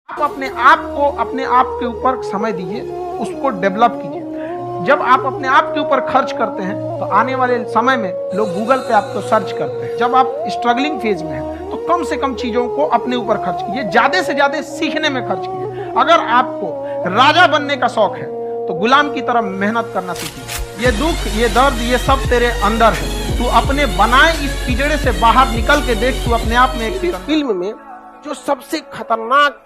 आप अपने आप के ऊपर समय दीजिए, उसको डेवलप कीजिए। जब आप अपने आप के ऊपर खर्च करते हैं तो आने वाले समय में लोग गूगल पे आपको सर्च करते हैं। जब आप स्ट्रगलिंग फेज में हैं तो कम से कम चीजों को अपने ऊपर खर्च कीजिए, ज्यादा से ज्यादा सीखने में खर्च कीजिए। अगर आपको राजा बनने का शौक है तो गुलाम की तरह मेहनत करना सीखिए। ये दुख, ये दर्द, ये सब तेरे अंदर है। तू अपने बनाए इस पिजड़े से बाहर निकल के देख, तू अपने आप में एक फिल्म में जो सबसे खतरनाक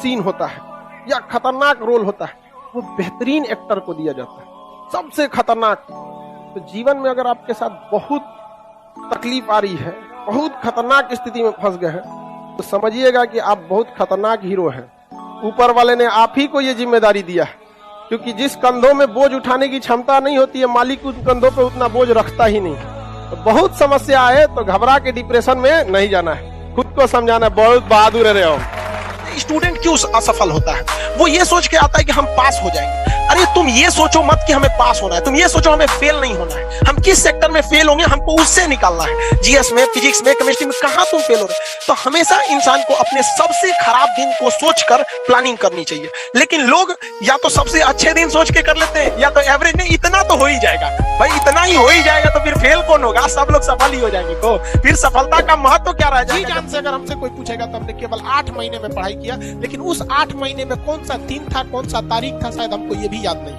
सीन होता है या खतरनाक रोल होता है वो बेहतरीन एक्टर को दिया जाता है, सबसे खतरनाक। तो जीवन में अगर आपके साथ बहुत तकलीफ आ रही है, बहुत खतरनाक स्थिति में फंस गए हैं, तो समझिएगा कि आप बहुत खतरनाक हीरो हैं। ऊपर वाले ने आप ही को ये जिम्मेदारी दिया है, क्योंकि जिस कंधों में बोझ उठाने की क्षमता नहीं होती है, मालिक उस कंधों पे उतना बोझ रखता ही नहीं। तो बहुत समस्या आए तो घबरा के डिप्रेशन में नहीं जाना है, खुद को समझाना है, बहुत बहादुर रहे हो। स्टूडेंट क्यों असफल होता है? वो ये सोच के आता है कि हम पास हो जाएंगे। अरे तुम ये सोचो मत कि हमें पास होना है, तुम ये सोचो हमें फेल नहीं होना है। हम किस सेक्टर में फेल होंगे हमको उससे निकालना है। जीएस में, फिजिक्स में, केमिस्ट्री में कहां तुम फेल हो रहे? तो हमेशा इंसान को अपने सबसे खराब दिन को सोचकर प्लानिंग करनी चाहिए। लेकिन लोग या तो सबसे अच्छे दिन सोच के कर लेते हैं या तो एवरेज नहीं, इतना तो हो ही जाएगा। भाई इतना ही हो ही जाएगा तो फिर फेल कौन होगा? सब लोग सफल ही हो जाएंगे। तो फिर सफलता का महत्व क्या रह जाएगा? जान से अगर हमसे कोई पूछेगा तो हमने केवल 8 महीने में पढ़ाई किया, लेकिन उस 8 महीने में कौन सा दिन था, कौन सा तारीख था, शायद हमको ये भी याद नहीं।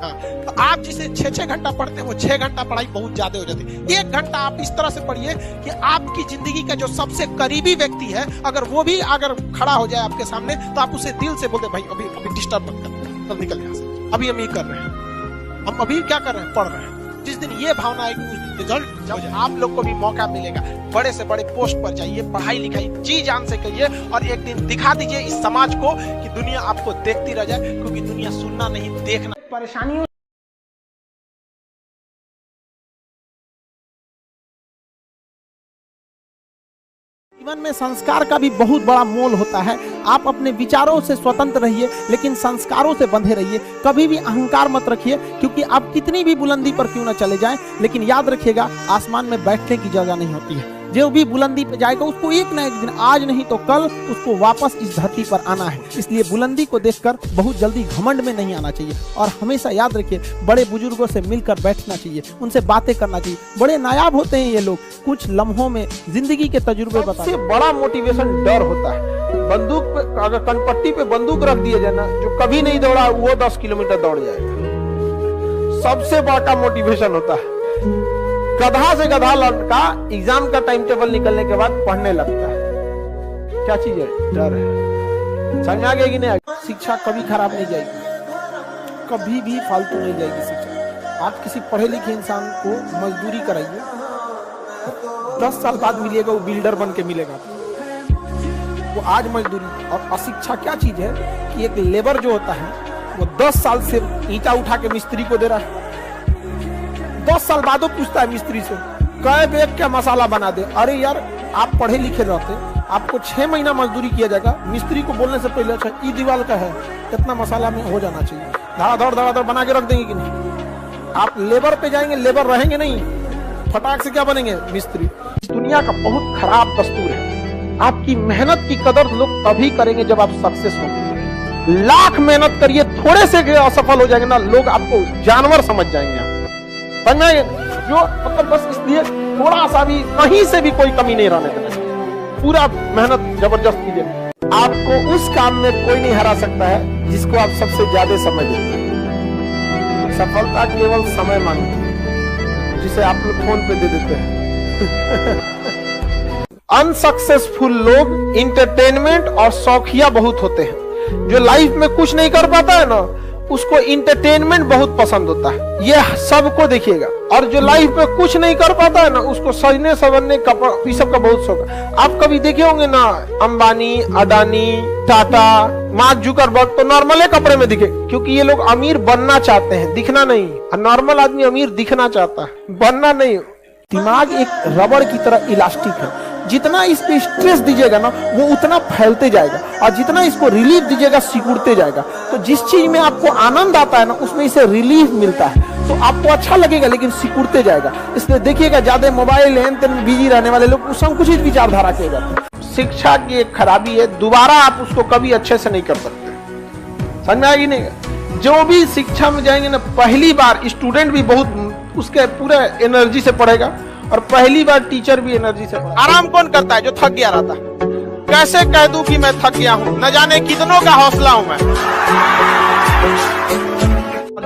हाँ, तो आप जिसे 6-6 घंटा पढ़ते हैं वो 6 घंटा पढ़ाई बहुत ज्यादा हो जाती है। 1 घंटा आप इस तरह से पढ़िए कि आपकी जिंदगी का जो सबसे करीबी व्यक्ति है अगर वो भी अगर खड़ा हो जाए आपके सामने तो आप उसे दिल से बोलते भाई अभी डिस्टर्ब मत कर, तो निकल यहाँ से, अभी हम ये कर रहे हैं, हम अभी क्या कर रहे हैं, पढ़ रहे हैं। जिस दिन ये भावना आएगी उस दिन रिजल्ट, जब आप लोग को भी मौका मिलेगा बड़े से बड़े पोस्ट पर जाइए, पढ़ाई लिखाई जी जान से करिए और एक दिन दिखा दीजिए इस समाज को कि दुनिया आपको देखती रह जाए, क्योंकि दुनिया सुनना नहीं देखना। परेशानियों जीवन में संस्कार का भी बहुत बड़ा मोल होता है। आप अपने विचारों से स्वतंत्र रहिए लेकिन संस्कारों से बंधे रहिए। कभी भी अहंकार मत रखिए, क्योंकि आप कितनी भी बुलंदी पर क्यों ना चले जाएं, लेकिन याद रखिएगा आसमान में बैठने की जगह नहीं होती है। जो भी बुलंदी पे जाएगा उसको एक ना एक दिन, आज नहीं तो कल, उसको वापस इस धरती पर आना है। इसलिए बुलंदी को देखकर बहुत जल्दी घमंड में नहीं आना चाहिए और हमेशा याद रखिए बड़े बुजुर्गों से मिलकर बैठना चाहिए, उनसे बातें करना चाहिए। बड़े नायाब होते हैं ये लोग, कुछ लम्हों में जिंदगी के तजुर्बे बताते हैं। सबसे बड़ा मोटिवेशन डर होता है। बंदूक पे अगर कनपट्टी पे बंदूक रख दिया जाए ना, जो कभी नहीं दौड़ा वो 10 किलोमीटर दौड़ जाएगा। सबसे बड़ा मोटिवेशन होता है। गधा से गधा लड़का एग्जाम का टाइम टेबल निकलने के बाद पढ़ने लगता है। क्या चीज है? डर है। समझ आ गया कि नहीं? शिक्षा कभी खराब नहीं जाएगी, कभी भी फालतू नहीं जाएगी शिक्षा। आप किसी पढ़े लिखे इंसान को मजदूरी कराइए, 10 साल बाद मिलेगा वो बिल्डर बन के मिलेगा। वो आज मजदूरी। और अशिक्षा क्या चीज है कि एक लेबर जो होता है वो 10 साल से ईंटा उठा के मिस्त्री को दे रहा है, 10 साल बाद वो पूछता है मिस्त्री से कै बैग क्या मसाला बना दे। अरे यार आप पढ़े लिखे रहते, आपको 6 महीना मजदूरी किया जाएगा, मिस्त्री को बोलने से पहले अच्छा ई दीवार का है इतना मसाला में हो जाना चाहिए, धड़ाधड़ बना के रख देंगे कि नहीं? आप लेबर पे जाएंगे, लेबर रहेंगे नहीं, फटाक से क्या बनेंगे? मिस्त्री। इस दुनिया का बहुत खराब दस्तूर है। आपकी मेहनत की कदर लोग तभी करेंगे जब आप सक्सेस होंगे। लाख मेहनत करिए, थोड़े से असफल हो जाएंगे ना, लोग आपको जानवर समझ जाएंगे। जो मतलब बस इसलिए थोड़ा सा भी कहीं से भी कोई कमी नहीं रहने देना, पूरा मेहनत जबरदस्त कीजिए। आपको उस काम में कोई नहीं हरा सकता है जिसको आप सबसे ज्यादा समय देते हैं। सफलता केवल समय मांगती है, जिसे आप लोग फोन पे दे देते हैं। अनसक्सेसफुल लोग इंटरटेनमेंट और शौकिया बहुत होते हैं। जो लाइफ में कुछ नहीं कर पाता है ना, उसको इंटरटेनमेंट बहुत पसंद होता है, ये सबको देखिएगा। और जो लाइफ में कुछ नहीं कर पाता है ना, उसको सजने संवरने ये सब का बहुत शौक है। आप कभी देखे होंगे ना, अंबानी, अडानी, टाटा, मार्क जुकरबर्ग तो नॉर्मल कपड़े में दिखे, क्योंकि ये लोग अमीर बनना चाहते हैं, दिखना नहीं। नॉर्मल आदमी अमीर दिखना चाहता है, बनना नहीं। दिमाग एक रबड़ की तरह इलास्टिक है, जितना इस पे स्ट्रेस दीजिएगा ना वो उतना फैलते जाएगा, और जितना इसको रिलीफ दीजिएगा सिकुड़ते जाएगा। तो जिस चीज में आपको आनंद आता है ना, उसमें इसे रिलीफ मिलता है, तो आपको अच्छा लगेगा लेकिन सिकुड़ते जाएगा। इसलिए देखिएगा ज्यादा मोबाइल एन तेन बिजी रहने वाले लोग संकुचित विचारधारा के जाते हैं। शिक्षा की एक खराबी है, दोबारा आप उसको कभी अच्छे से नहीं कर सकते। समझ में आएगी नहीं? जो भी शिक्षा में जाएंगे ना, पहली बार स्टूडेंट भी बहुत उसके पूरे एनर्जी से पढ़ेगा और पहली बार टीचर भी एनर्जी से पढ़ेगा। आराम कौन करता है? जो थक गया रहता। कैसे कह दूं कि मैं थक गया हूं? न जाने कितनों का हौसला हूं मैं।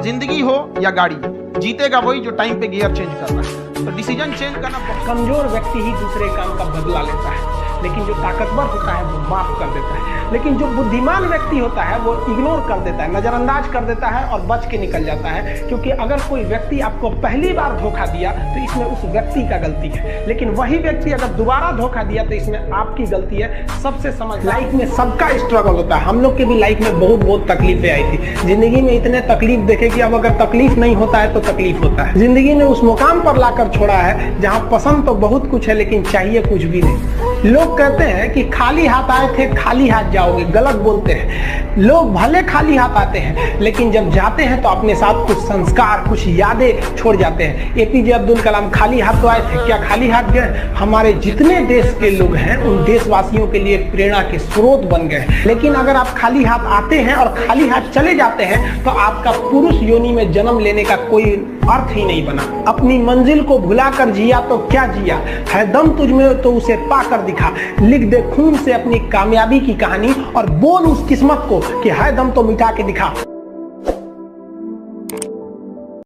जिंदगी हो या गाड़ी, जीतेगा वही जो टाइम पे गियर चेंज कर रहा है। तो डिसीजन चेंज करना बहुत। कमजोर व्यक्ति ही दूसरे काम का बदला लेता है, लेकिन जो ताकतवर होता है वो माफ कर देता है। लेकिन जो बुद्धिमान व्यक्ति होता है वो इग्नोर कर देता है, नजरअंदाज कर देता है और बच के निकल जाता है। क्योंकि अगर कोई व्यक्ति आपको पहली बार धोखा दिया तो इसमें उस व्यक्ति का गलती है, लेकिन वही व्यक्ति अगर दोबारा धोखा दिया तो इसमें आपकी गलती है। सबसे समझ, लाइफ में सबका स्ट्रगल होता है। हम लोग के भी लाइफ में बहुत तकलीफें आई थी। जिंदगी में इतने तकलीफ देखे कि अब अगर तकलीफ नहीं होता है तो तकलीफ होता है। जिंदगी ने उस मुकाम पर लाकर छोड़ा है जहां पसंद तो बहुत कुछ है लेकिन चाहिए कुछ भी नहीं। लोग कहते हैं कि खाली हाथ आए थे खाली हाथ जाओगे, गलत बोलते हैं। लोग भले खाली हाथ आते हैं लेकिन जब जाते हैं तो अपने साथ कुछ संस्कार, कुछ यादें छोड़ जाते हैं। एपीजे अब्दुल कलाम खाली हाथ तो आए थे, क्या खाली हाथ गए? हमारे जितने देश के लोग हैं उन देशवासियों के लिए प्रेरणा के स्रोत बन गए। लेकिन अगर आप खाली हाथ आते हैं और खाली हाथ चले जाते हैं तो आपका पुरुष योनि में जन्म लेने का कोई अर्थ ही नहीं बना। अपनी मंजिल को भुलाकर जिया तो क्या जिया, है दम तुझ में तो उसे पाकर दिखा। लिख दे खून से अपनी कामयाबी की कहानी और बोल उस किस्मत को कि है दम तो मिटा के दिखा।